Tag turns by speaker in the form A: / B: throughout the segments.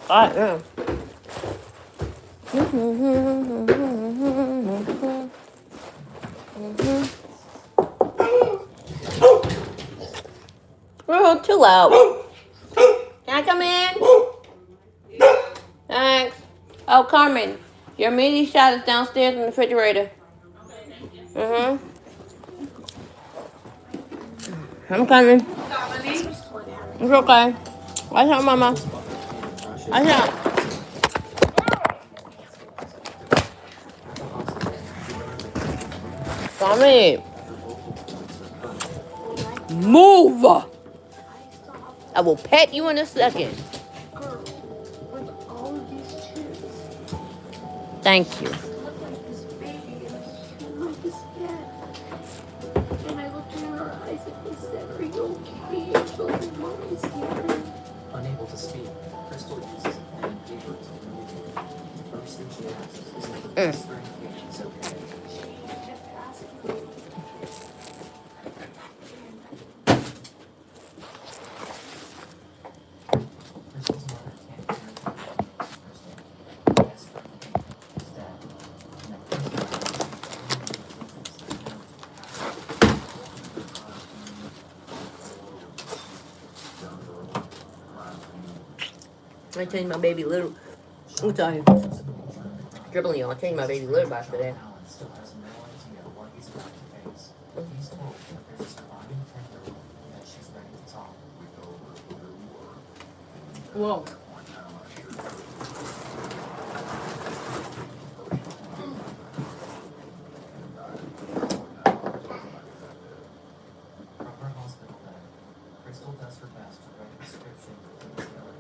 A: Hot, yeah. Oh, too loud. Can I come in? Thanks. Oh, Carmen, your mini shot is downstairs in the refrigerator. I'm coming. It's okay. Watch out, Mama. Watch out. Tommy, move! I will pet you in a second. Thank you.
B: Unable to speak, Crystal uses a pen and paper to communicate. The first thing she asks is if the best verification is okay. Crystal's mother can't hear the Crystal. Yes, is dead. And that
A: I changed my baby litter. I'm sorry. Dribbling y'all. I changed my baby litter box today.
B: still has no idea what he's about to face. He's told that there's a surviving 10-year-old and that she's ready to talk.
A: Whoa.
B: From her hospital bed, Crystal does her best to write a description of the killer.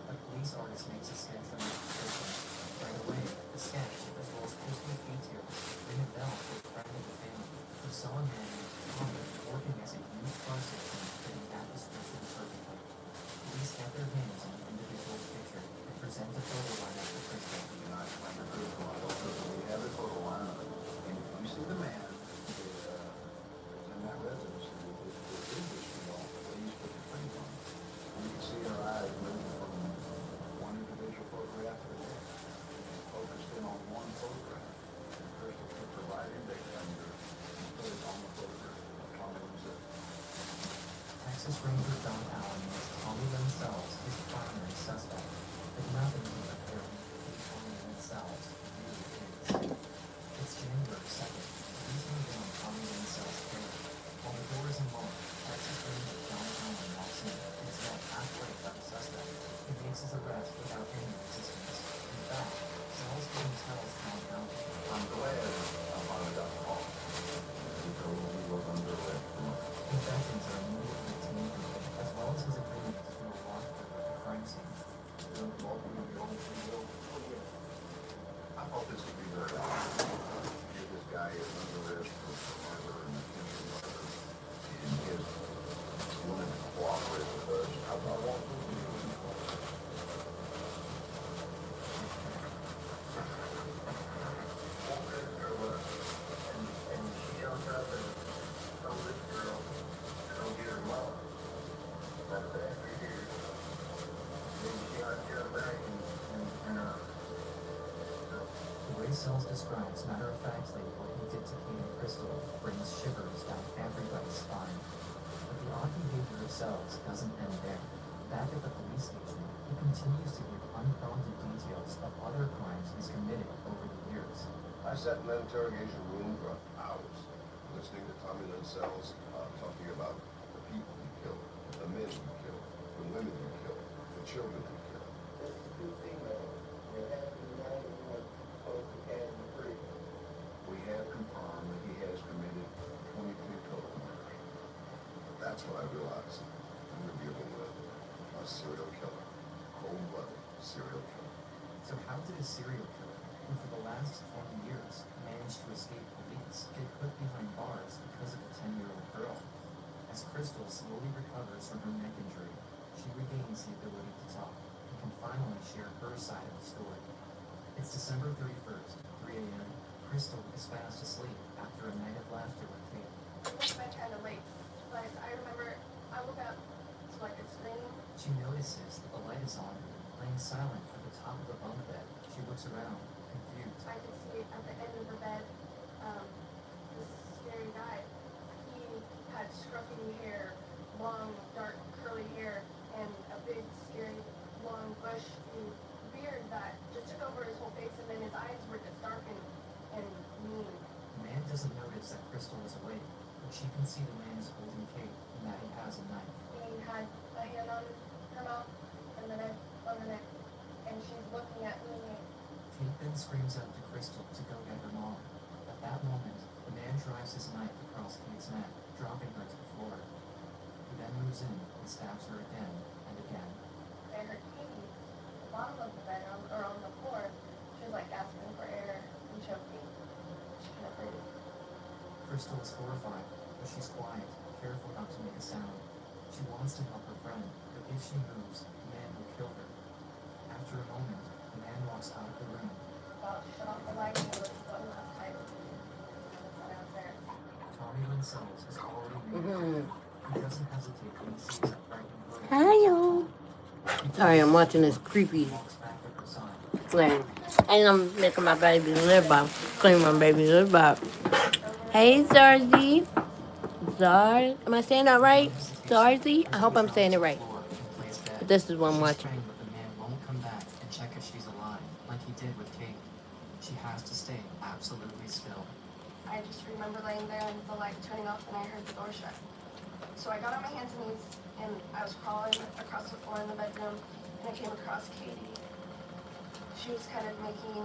B: A police artist makes a sketch from the description. Right away, the sketch, as well as Crystal's details, ring a bell for a friend of the family who saw a man named Tommy working as a used car salesman fitting that description perfectly. Police have their hands on the individual's picture and present a photo lineup to Crystal.
C: We have a photo lineup, and if you see the man in that residence, please put your finger on it. You can see her eyes moving from one individual photograph to the next. Focused in on one photograph. And Crystal took her right index finger and put it on the photograph of Tommy himself.
B: Texas Ranger John Allen lists Tommy themselves his primary suspect, but nothing can compare him to Tommy themselves really is. It's January 2nd. Police move in on Tommy themselves' trailer. While the door is unlocked, Texas Ranger John Allen walks in and is met halfway by the suspect. He makes his arrest without any resistance. In fact, Sells even tells John Allen,
C: I'm glad I finally got the call. He told me he was under arrest.
B: confessions are immediately taken, as well as his agreement to do a walkthrough of the crime scene.
C: I thought this would be very obvious. Here this guy is under arrest for murder and attempted murder, and he is willing to cooperate with us. I want to do it. And she jumped up and told this girl to go get her mom. That's after years. Then she got back and
B: The way Sells describes matter-of-factly what he did to Kate and Crystal brings shivers down everybody's spine. But the odd behavior of Sells doesn't end there. Back at the police station, he continues to give unprompted details of other crimes he's committed over the years.
C: I sat in that interrogation room for hours, listening to Tommy Lynn Sells talking about the people he killed, the men he killed, the women he killed, the children he killed. This is two females. We have confirmed that he has committed 22 total murders. That's what I realized. We're dealing with a serial killer, cold-blooded serial killer.
B: So how did a serial killer, who for the last 20 years managed to escape police, get put behind bars because of a 10-year-old girl? As Crystal slowly recovers from her neck injury, she regains the ability to talk and can finally share her side of the story. It's December 31st, 3 a.m. Crystal is fast asleep after a night of laughter with Kate.
D: I went to bed kind of late, but I remember I woke up to like a scream.
B: She notices that the light is on, laying silent at the top of the bunk bed. She looks around, confused.
D: I could see at the end of the bed, this scary guy. He had scruffy hair, long, dark, curly hair, and a big, scary, long, bushy beard that just took over his whole face, and then his eyes were just dark and mean.
B: The man doesn't notice that Crystal is awake, but she can see the man is holding Kate and that he has a knife.
D: He had a hand on her mouth and the knife on her neck, and she's looking at me.
B: Kate then screams out to Crystal to go get her mom. At that moment, the man drives his knife across Kate's neck, dropping her to the floor. He then moves in and stabs her again and again.
D: I heard Katie at the bottom of the bed or on the floor. She was like gasping for air and choking. She couldn't breathe.
B: Crystal is horrified, but she's quiet, careful not to make a sound. She wants to help her friend, but if she moves, the man will kill her. After a moment, the man walks out of the room.
D: About to shut off the light and it was one last time. And I was there.
B: Tommy Lynn Sells has already made it. He doesn't hesitate when he sees a frightened girl.
A: Hi, y'all. Sorry, I'm watching this creepy
B: He walks back to her side.
A: thing. And I'm making my baby's lip up. Clean my baby's lip up. Hey, Zarzy. Am I saying that right? Zarzy? I hope I'm saying it right. But this is what I'm watching.
B: Praying that the man won't come back and check if she's alive, like he did with Kate. She has to stay absolutely still.
D: I just remember laying there and the light turning off and I heard the door shut. So I got on my hands and knees and I was crawling across the floor in the bedroom and I came across Katie. She was kind of making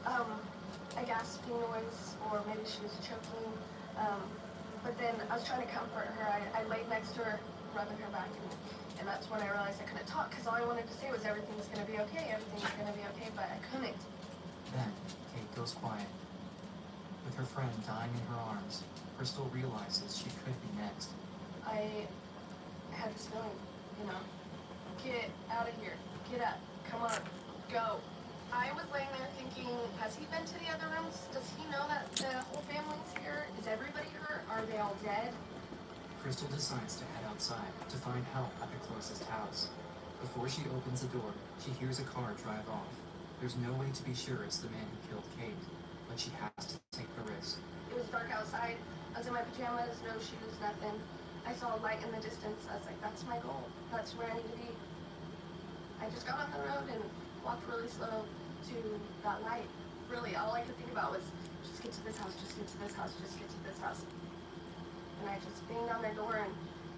D: a gasping noise, or maybe she was choking. But then I was trying to comfort her. I laid next to her, rubbing her back, and that's when I realized I couldn't talk because all I wanted to say was everything's going to be okay, everything's going to be okay, but I couldn't.
B: Then, Kate goes quiet. With her friend dying in her arms, Crystal realizes she could be next.
D: I had this feeling, get out of here, get up, come on, go. I was laying there thinking, has he been to the other rooms? Does he know that the whole family's here? Is everybody hurt? Are they all dead?
B: Crystal decides to head outside to find help at the closest house. Before she opens the door, she hears a car drive off. There's no way to be sure it's the man who killed Kate, but she has to take the risk.
D: It was dark outside. I was in my pajamas, no shoes, nothing. I saw a light in the distance. I was like, that's my goal. That's where I need to be. I just got on the road and walked really slow to that light. Really, all I could think about was, just get to this house, just get to this house, just get to this house. And I just banged on their door and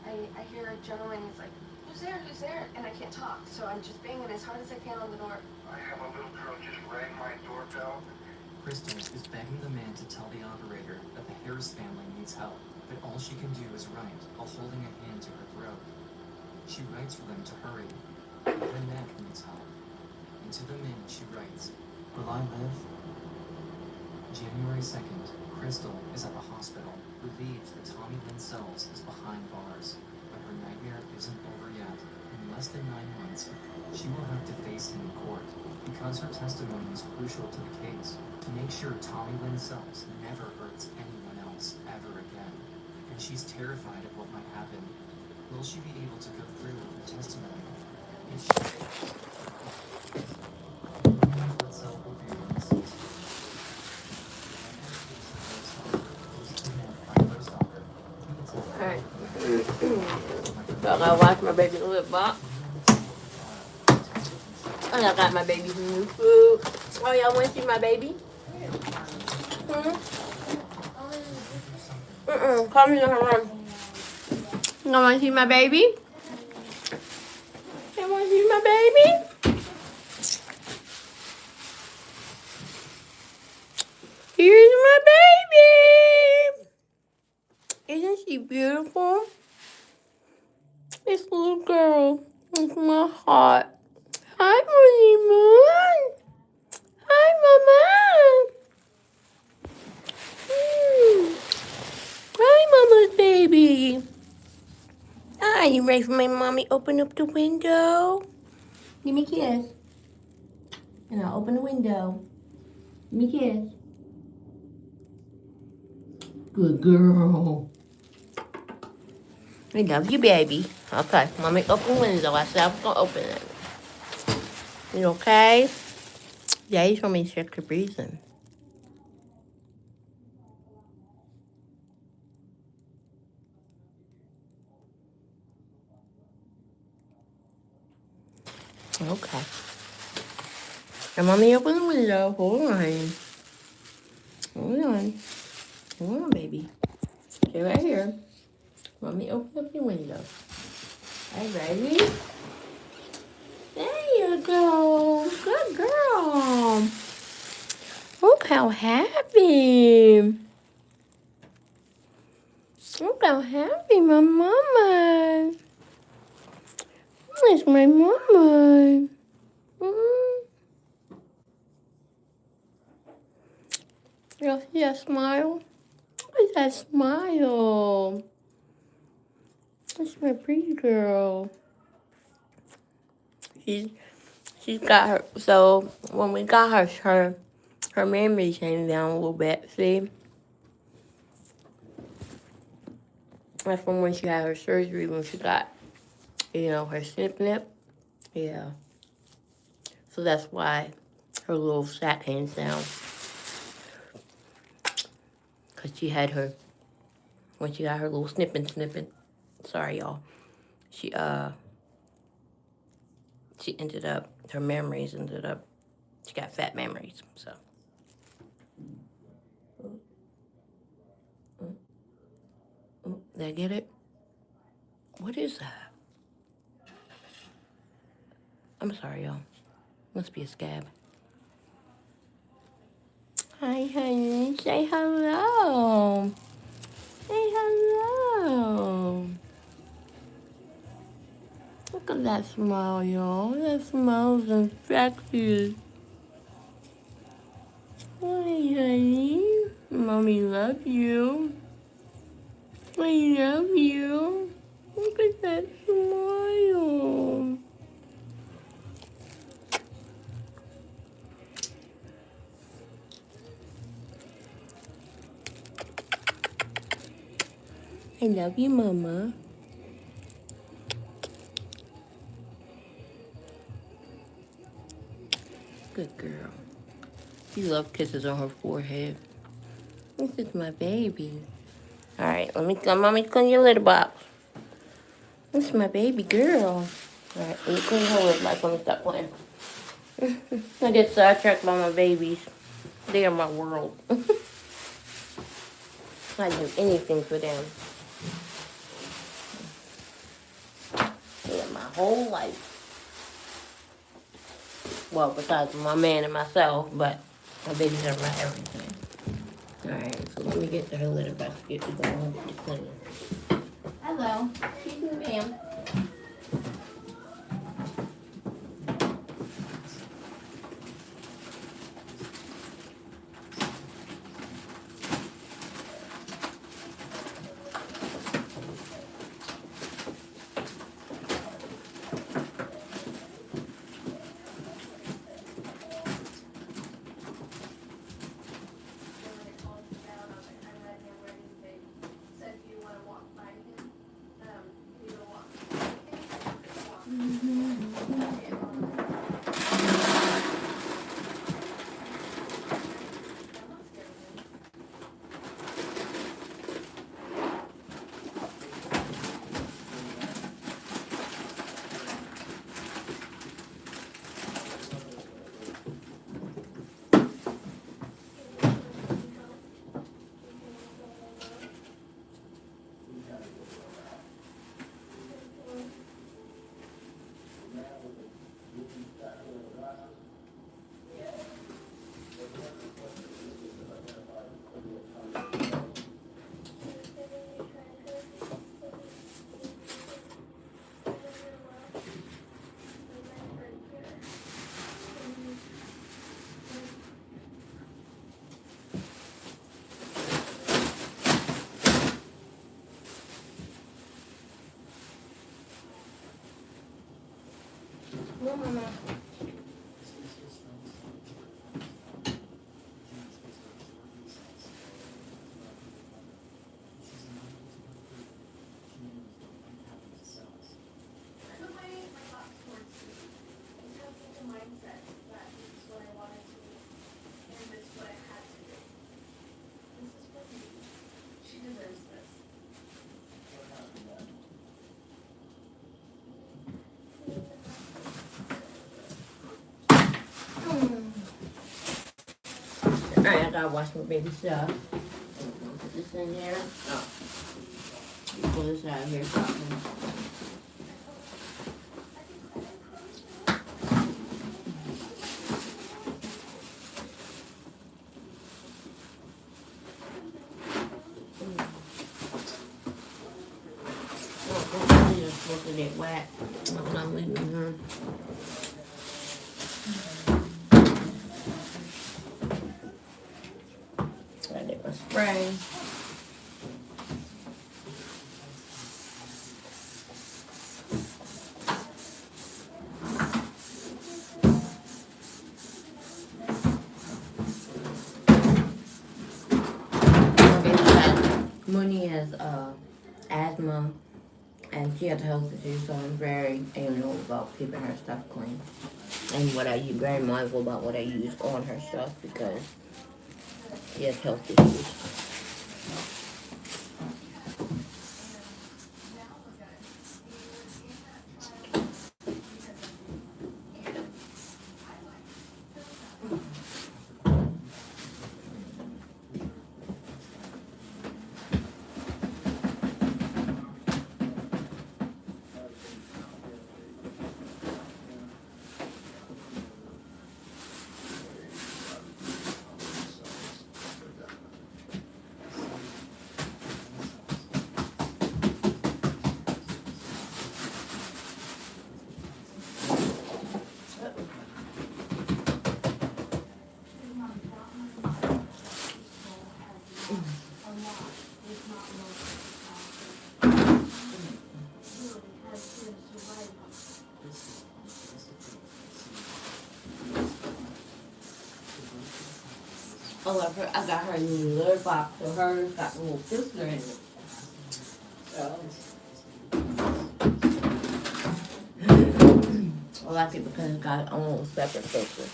D: I hear a gentleman, he's like, who's there, who's there? And I can't talk, so I'm just banging as hard as I can on the door.
C: I have a little girl just rang my doorbell.
B: Crystal is begging the man to tell the operator that the Harris family needs help, but all she can do is write while holding a hand to her throat. She writes for them to hurry. Her neck needs help. And to the man she writes, will I live? January 2nd, Crystal is at the hospital, relieved that Tommy Lynn Sells is behind bars. But her nightmare isn't over yet. In less than 9 months, she will have to face him in court, because her testimony is crucial to the case, to make sure Tommy Lynn Sells never hurts anyone else ever again. And she's terrified of what might happen. Will she be able to go through with her testimony? If she...
A: Alright. So I gotta wash my baby's lip box. And I got my baby some new food. Oh, y'all want to see my baby? Come in her room. You want to see my baby? You want to see my baby? Here's my baby. Isn't she beautiful? This little girl is my heart. Hi, Moon. Hi, Mama. Hi, Mama's baby. Hi, you ready for my mommy? Open up the window. Give me a kiss. And I'll open the window. Give me a kiss. Good girl. I love you, baby. Okay, mommy, open the window. I said I was gonna open it. You okay? Daddy told me to check your breathing. Okay. And mommy, open the window. Hold on. Hold on. Hold on, baby. Stay right here. Mommy, open up your window. Are you ready? There you go. Good girl. Look how happy. Look how happy my mama. It's my mama. Mm. You see that smile? Look at that smile. That's my pretty girl. She's got her. So when we got her memory came down a little bit. See, that's from when she had her surgery. When she got, her snip. Yeah. So that's why her little sack hangs down. Cause she had when she got her little snipping. Sorry, y'all. She ended up, her memories ended up, she got fat memories, so. Did I get it? What is that? I'm sorry, y'all. Must be a scab. Hi, honey. Say hello. Say hello. Look at that smile, y'all. That smile's infectious. Hi, honey. Mommy love you. I love you. Look at that smile. I love you, Mama. Good girl. She loves kisses on her forehead. This is my baby. All right, Mommy clean your litter box. This is my baby girl. All right, let me clean her litter box. Let me stop playing. I get sidetracked by my babies. They are my world. I'd do anything for them. They are my whole life. Well, besides my man and myself, but my babies are my everything. Alright, so let me get her litter basket to go on with the cleaning. Hello. Excuse me, ma'am. No, Mama. gotta wash my baby stuff. I'm gonna put this in there. Oh. Pull this out of here. Just look at it wet when I'm leaving her. I did my spray. Mooney has asthma and she has health issues, so I'm very anal about keeping her stuff clean. And what I use, very mindful about what I use on her stuff because she has health issues. Oh, I got her a new litter box, so hers got a little filter in it. So, I like it because it's got its own little separate filter.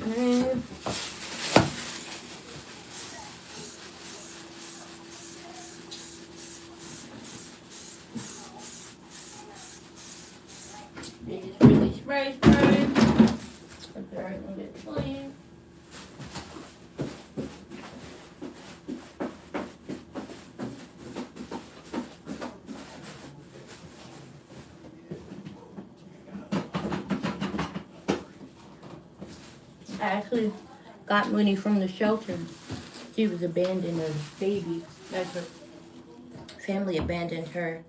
A: Okay. Just really spray. That's alright, let me get clean. I actually got Mooney from the shelter. She was abandoned as a baby. Like her family abandoned her.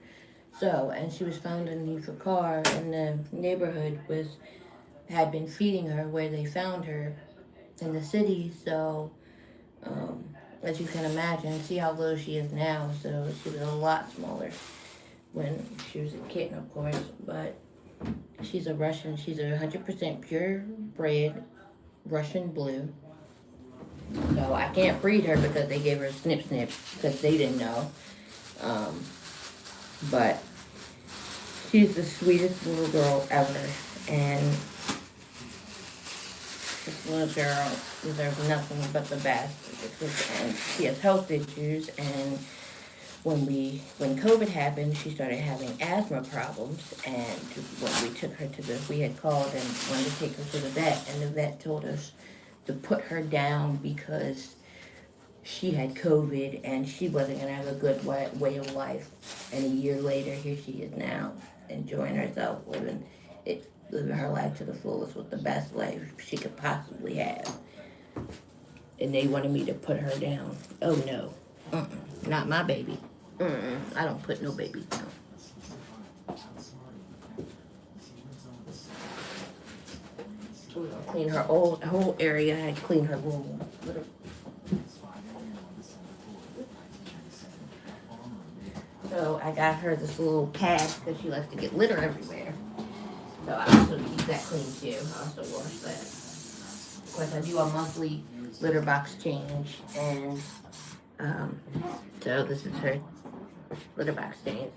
A: So, and she was found underneath a car, and the neighborhood had been feeding her where they found her in the city. So, as you can imagine, see how little she is now. So she was a lot smaller when she was a kitten, of course. But she's a Russian. She's a 100% purebred Russian blue. So I can't breed her because they gave her a snip because they didn't know. But she's the sweetest little girl ever. And this little girl deserves nothing but the best. And she has health issues. And when COVID happened, she started having asthma problems. And when we took her we had called and wanted to take her to the vet. And the vet told us to put her down because she had COVID and she wasn't going to have a good way of life. And a year later, here she is now, enjoying herself, living her life to the fullest with the best life she could possibly have. And they wanted me to put her down. Oh, no. Not my baby. I don't put no babies down. We're gonna clean her whole area. I clean her little. So I got her this little pad because she likes to get litter everywhere. So I also keep that clean too. I also wash that. Of course, I do a monthly litter box change, and so this is her litter box change.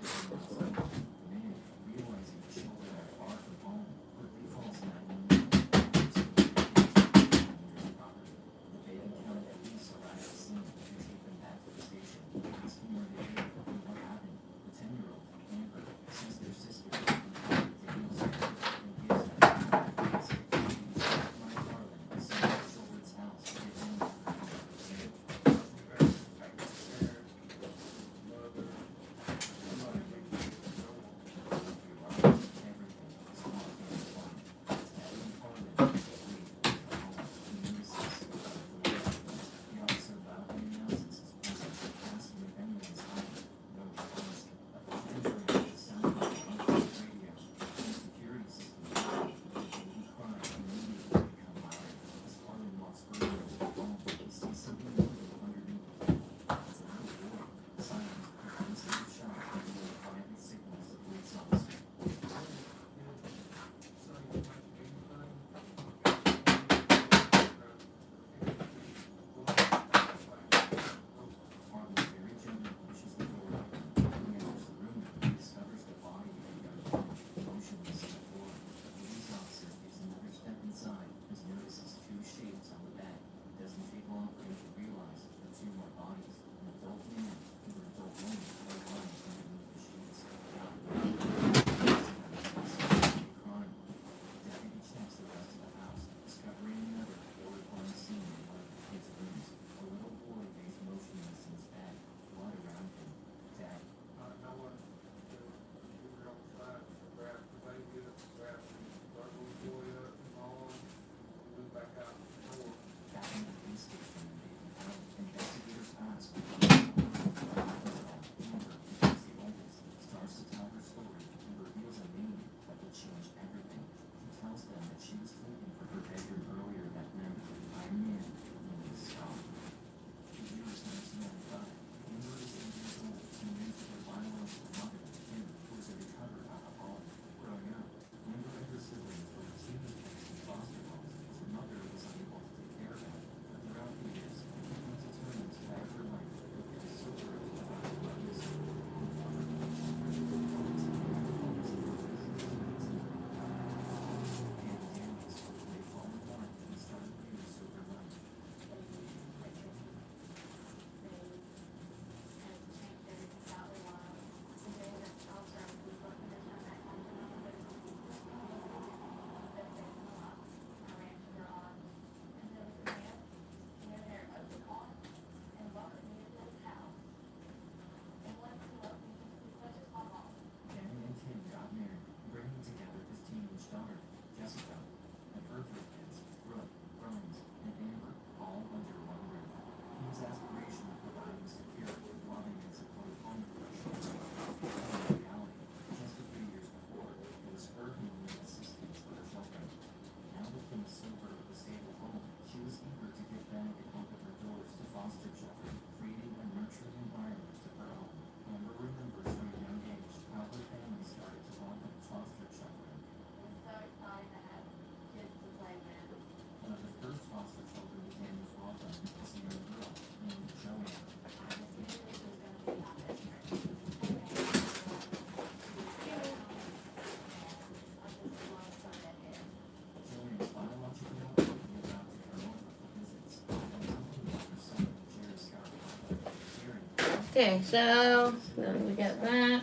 A: Okay, so we got that.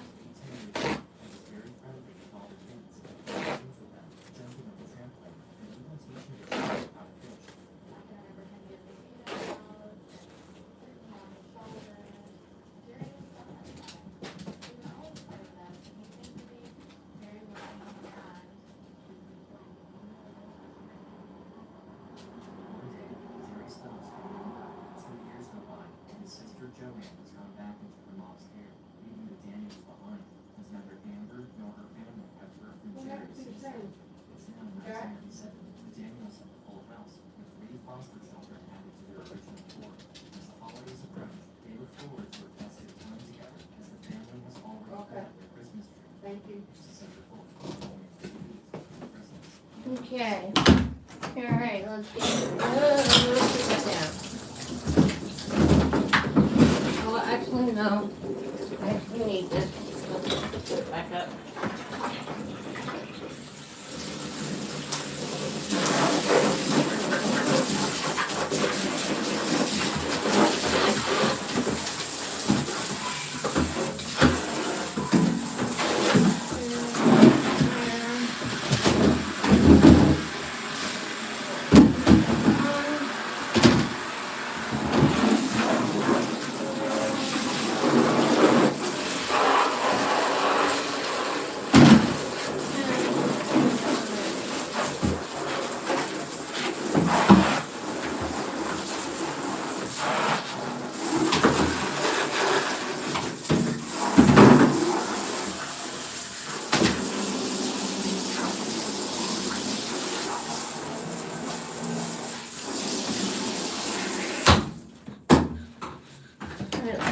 B: 1997, the Daniels full house with 3 foster children added to their original 4. As the holidays approach, they look forward to a festive time together as the family has already
A: Okay.
B: decorated their Christmas tree.
A: Thank you.
B: It's a center full of heartwarming activities for Christmas.
A: Okay. All right, let's get let's put that down. Oh, actually, no. I actually need this. Let's put it back up.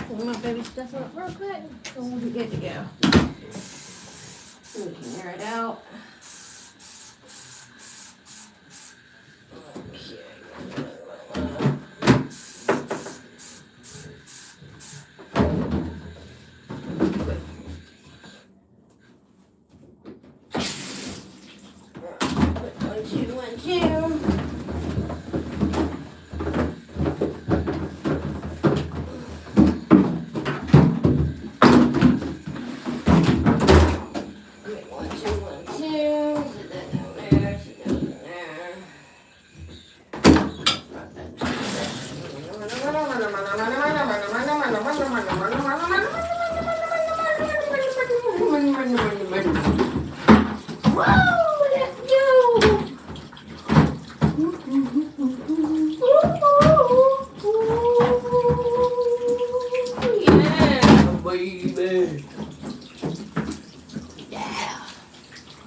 A: Pull my baby stuff up real quick, and we'll be good to go. We can air it out. One, two.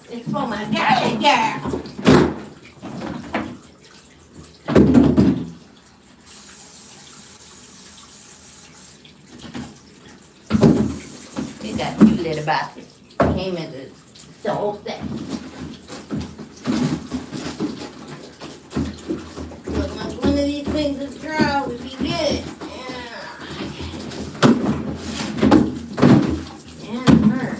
A: It's for my girly girl. We got 2 little baskets. Came in the whole set. Look like one of these things is dry would be good. And burn.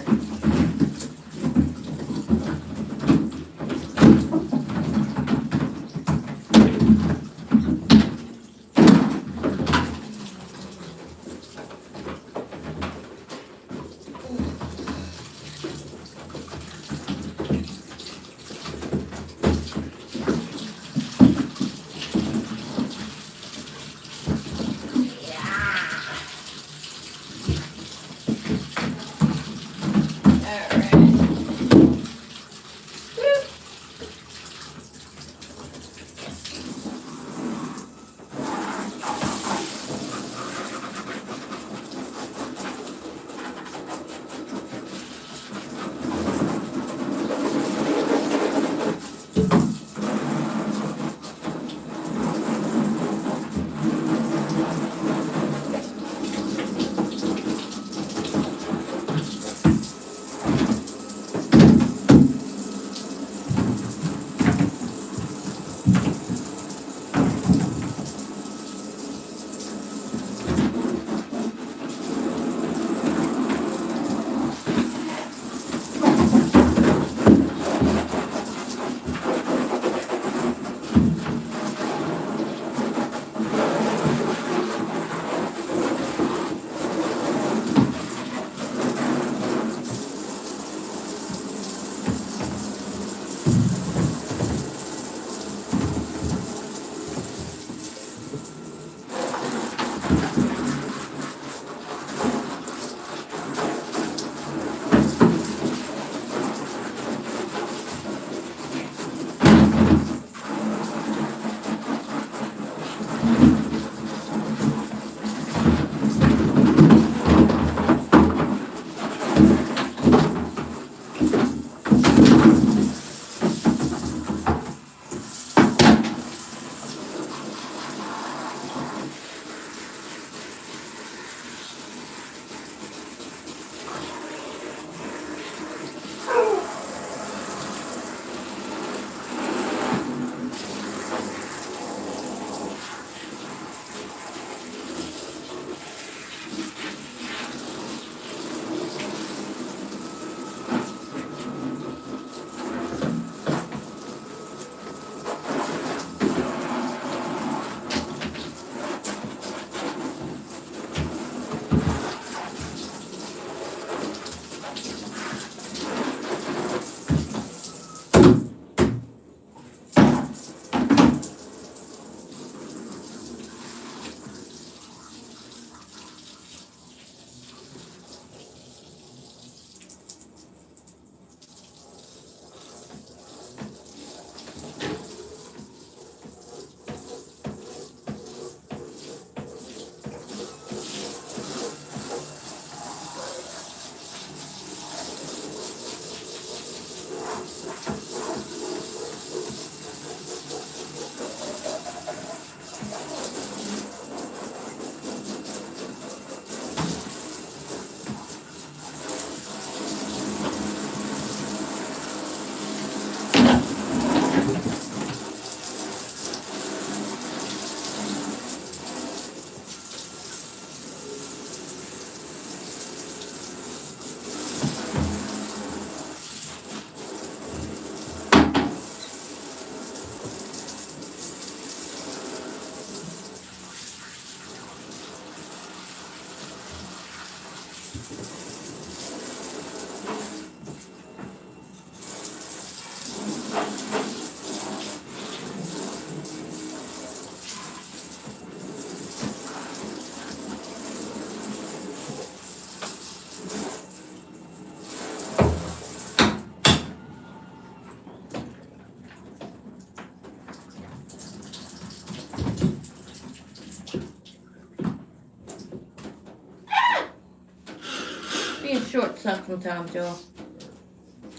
A: short sucks sometimes, y'all.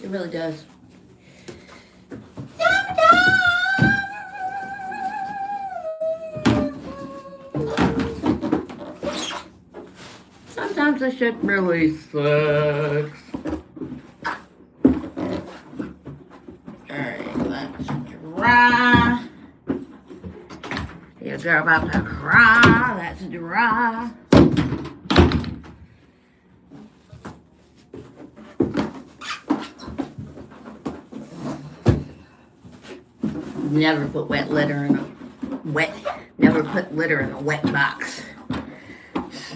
A: It really does. Sometimes the shit really sucks. Alright, let's dry. Your girl about to cry. That's dry. Never put wet litter in a wet. Never put litter in a wet box.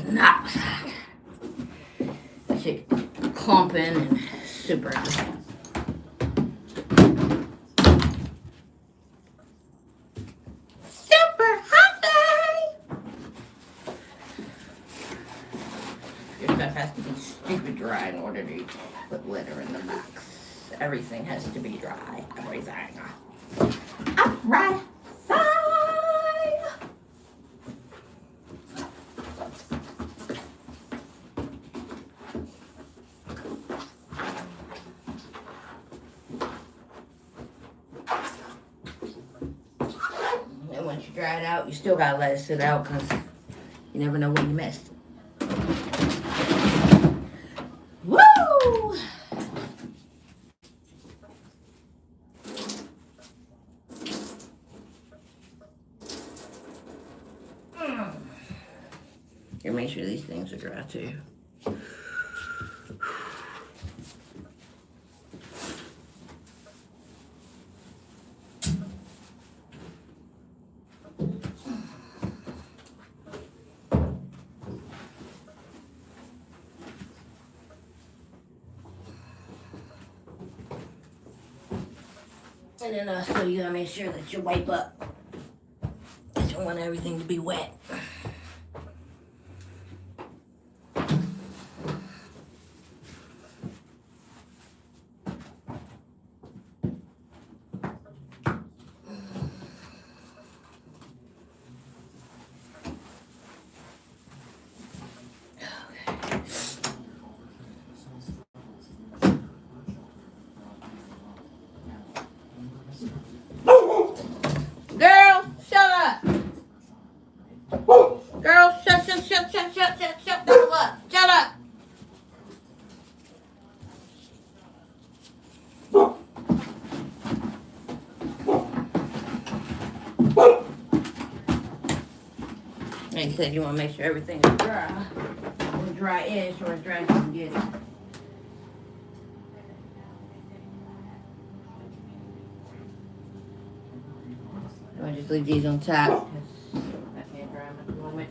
A: Not that shit clumping and super. Super hot. Your stuff has to be stupid dry in order to put litter in the box. Everything has to be dry. Everything. Right side. And once you dry it out, you still gotta let it sit out because you never know what you missed. Woo! Here, make sure these things are dry too. And then also you gotta make sure that you wipe up. You don't want everything to be wet. Girl, shut up. Girl, shut the hell up. Shut up. Like you said, you want to make sure everything is dry. Or dry-ish, or as dry as you can get it. I'm gonna just leave these on top. I can't dry them at the moment.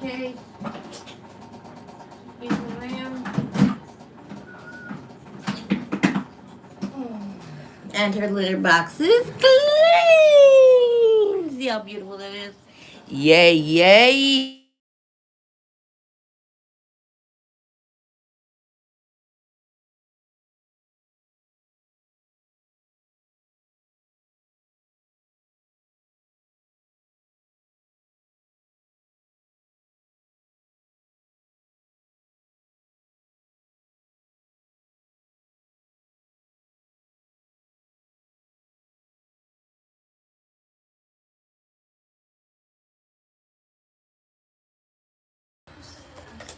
A: Okay. And her litter box is clean. See how beautiful that is? Yay, yay.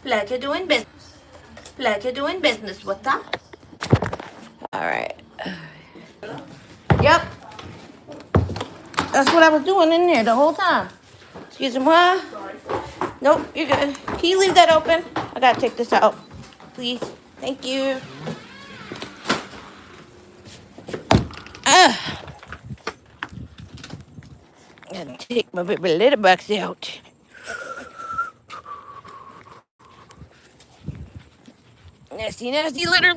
A: Pleasure doing business. Pleasure doing business with her. All right. Yep. That's what I was doing in there the whole time. Excuse me, what? Nope, you're good. Can you leave that open? I gotta take this out. Please. Thank you. Gotta take my baby litter box out. Nasty, nasty litter.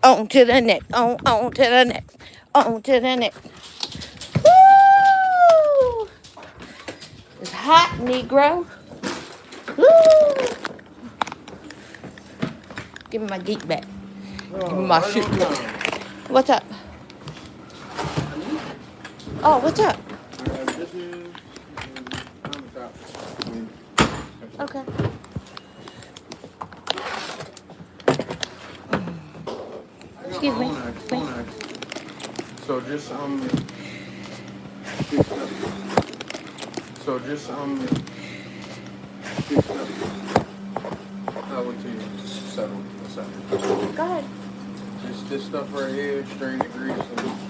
A: On to the next. On to the next. On to the next. Woo! It's hot, Negro. Woo! Give me my geek back. Give me my shit back. What's up? Oh, what's up? Okay. Excuse me.
E: So just I'll wait till you settle.
A: Go ahead.
E: Just this stuff right here, strain the grease and